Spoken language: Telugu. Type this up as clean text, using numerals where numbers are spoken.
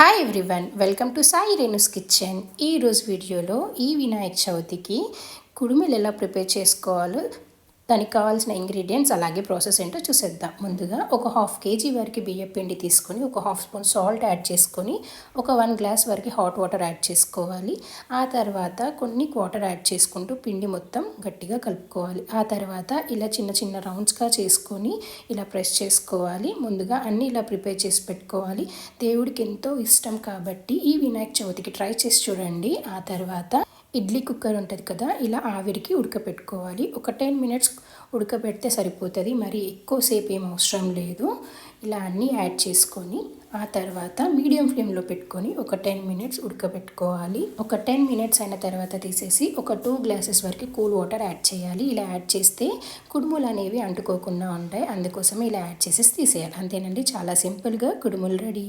Hi everyone, welcome to Sai Renu's kitchen. ఈరోజు వీడియోలో ఈ వినాయక చవితికి కుడుములు ఎలా ప్రిపేర్ చేసుకోవాలో దానికి కావాల్సిన ఇంగ్రీడియంట్స్ అలాగే ప్రాసెస్ ఏంటో చూసేద్దాం. ముందుగా ఒక 1/2 kg వరకు బియ్యం పిండి తీసుకొని ఒక 1/2 స్పూన్ సాల్ట్ యాడ్ చేసుకొని ఒక 1 గ్లాస్ వరకు హాట్ వాటర్ యాడ్ చేసుకోవాలి. ఆ తర్వాత కొన్ని వాటర్ యాడ్ చేసుకుంటూ పిండి మొత్తం గట్టిగా కలుపుకోవాలి. ఆ తర్వాత ఇలా చిన్న చిన్న రౌండ్స్గా చేసుకొని ఇలా ప్రెస్ చేసుకోవాలి. ముందుగా అన్నీ ఇలా ప్రిపేర్ చేసి పెట్టుకోవాలి. దేవుడికి ఎంతో ఇష్టం కాబట్టి ఈ వినాయక చవితికి ట్రై చేసి చూడండి. ఆ తర్వాత ఇడ్లీ కుక్కర్ ఉంటుంది కదా, ఇలా ఆవిరికి ఉడకపెట్టుకోవాలి. ఒక 10 minutes ఉడకబెడితే సరిపోతుంది, మరి ఎక్కువసేపు ఏం అవసరం లేదు. ఇలా అన్నీ యాడ్ చేసుకొని ఆ తర్వాత మీడియం ఫ్లేమ్లో పెట్టుకొని ఒక 10 minutes ఉడకబెట్టుకోవాలి. ఒక 10 minutes అయిన తర్వాత తీసేసి ఒక 2 glasses వరకు కూల్ వాటర్ యాడ్ చేయాలి. ఇలా యాడ్ చేస్తే కుడుములు అనేవి అంటుకోకుండా ఉంటాయి, అందుకోసమే ఇలా యాడ్ చేసేసి తీసేయాలి. అంతేనండి, చాలా సింపుల్గా కుడుములు రెడీ.